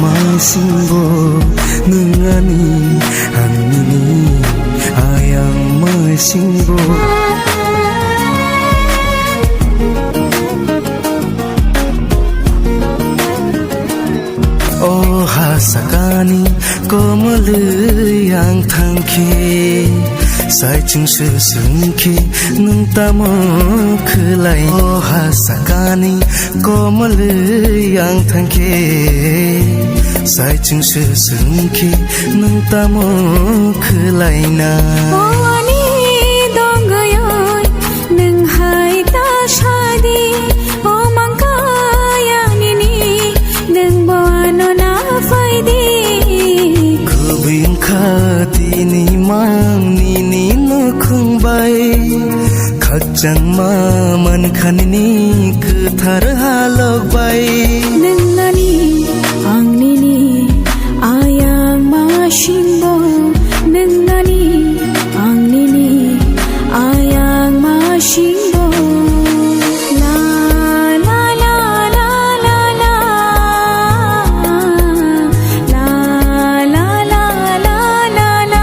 masingbo nengani anini ayang masingbo Oh hasakani komal yang thangke sai chung se sungke nung tamo khlai Oh hasakani komal yang thangke sai chung se sungke nung tamo khlai na Tini mang ni no khung bai khakchang ma man khan ni kthar halok bai nangani angni ni ayang ma shimbo nangani angni ni ayang ma shimbo la la la la la la la la la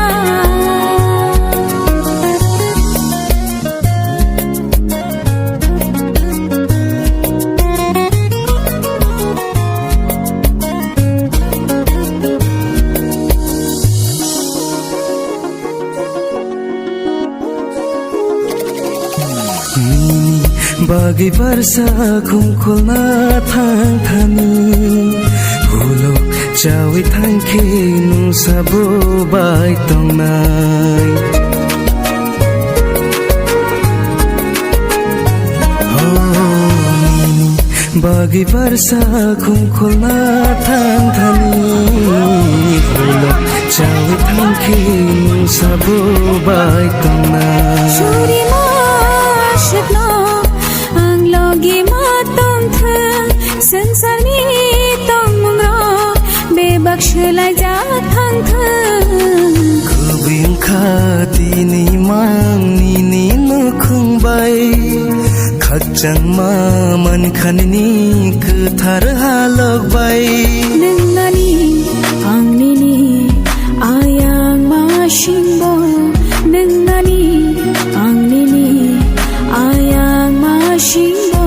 Bagi barsa khumkhulna thang thani hulo chawi thangke nu sabo bai tongnai Bagi barsa khumkhulna thang thani hulo chawi thangke nu sabo bai tongnai Shuri ma shikno Logi matong the sansar ni tong mungro bebaksh lai ja thang the Kubing khati ni mang ni no khung bai khakchang ma man khan ni kthar halok bai nangani angni ni ayang ma shimbo nangani angni ni ayang ma shimbo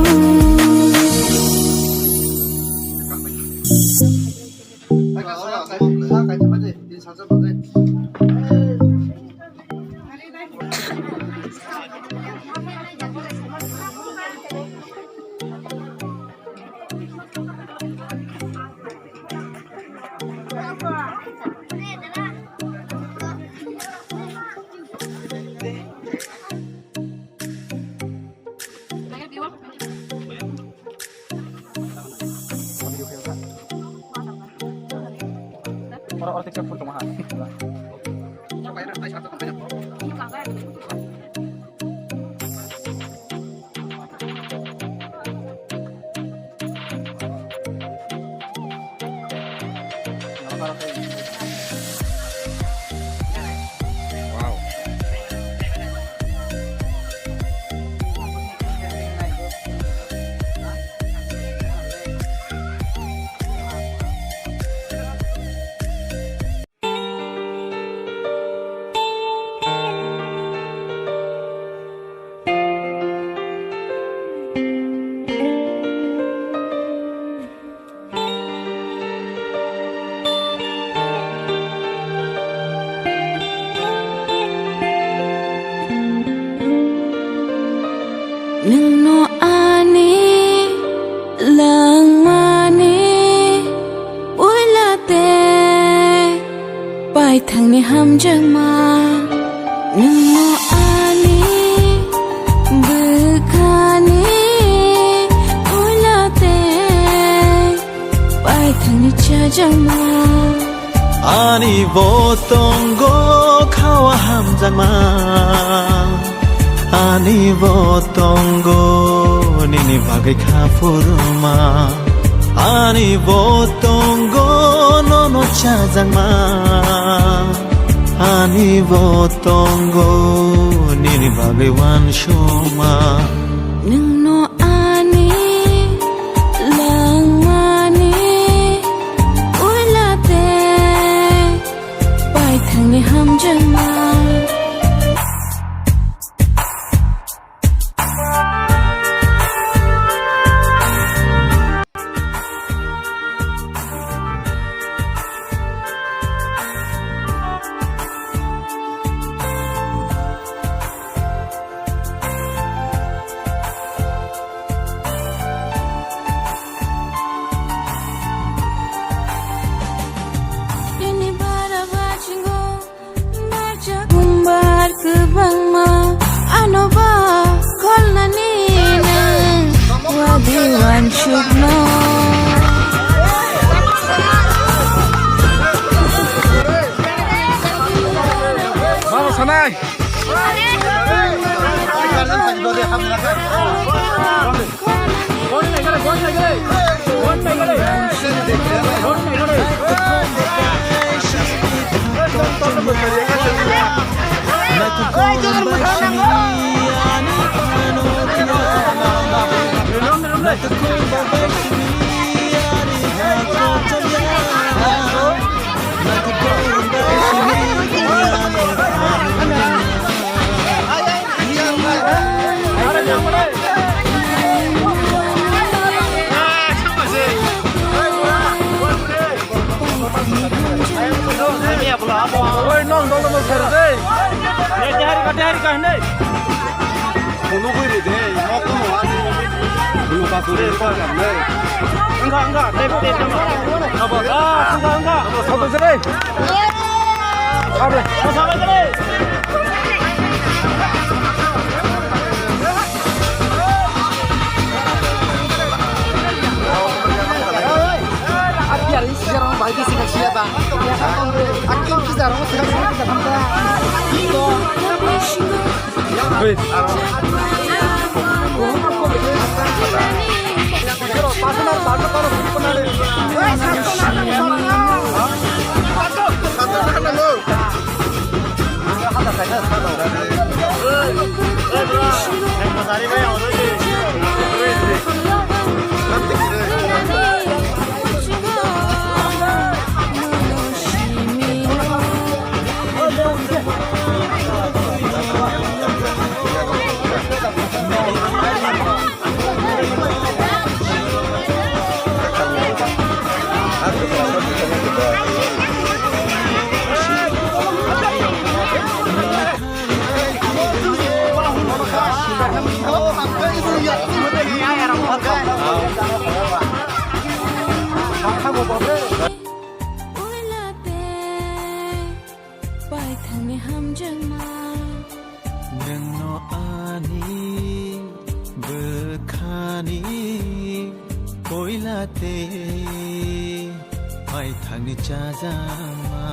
Orang-orang tiga pun mahal. Nung no ani lang mani ula te pai thang ni ham jang ma nung no ani bukhani ula te pai thang ni cha jang ma ani botongo khawa ham jang ma Ani botongo nini bagai khafurma Ani botongo nono chazangma Ani botongo nini bagai wanshoma Nung no ani lang mani Hai. Ôi non đâu đâu phải đây. Để hari ka này. Bunu koi de nó có một anh. Bunu ka sure ko làm đây. Enggak, đây đây. Apa? Enggak. Apa sini? Ada. Sama sini. Sejarah bagi sih siapa? Akhir sejarah sejarah kita hampa. Wih. Nengno ani berkhani koilate mai thangni chazama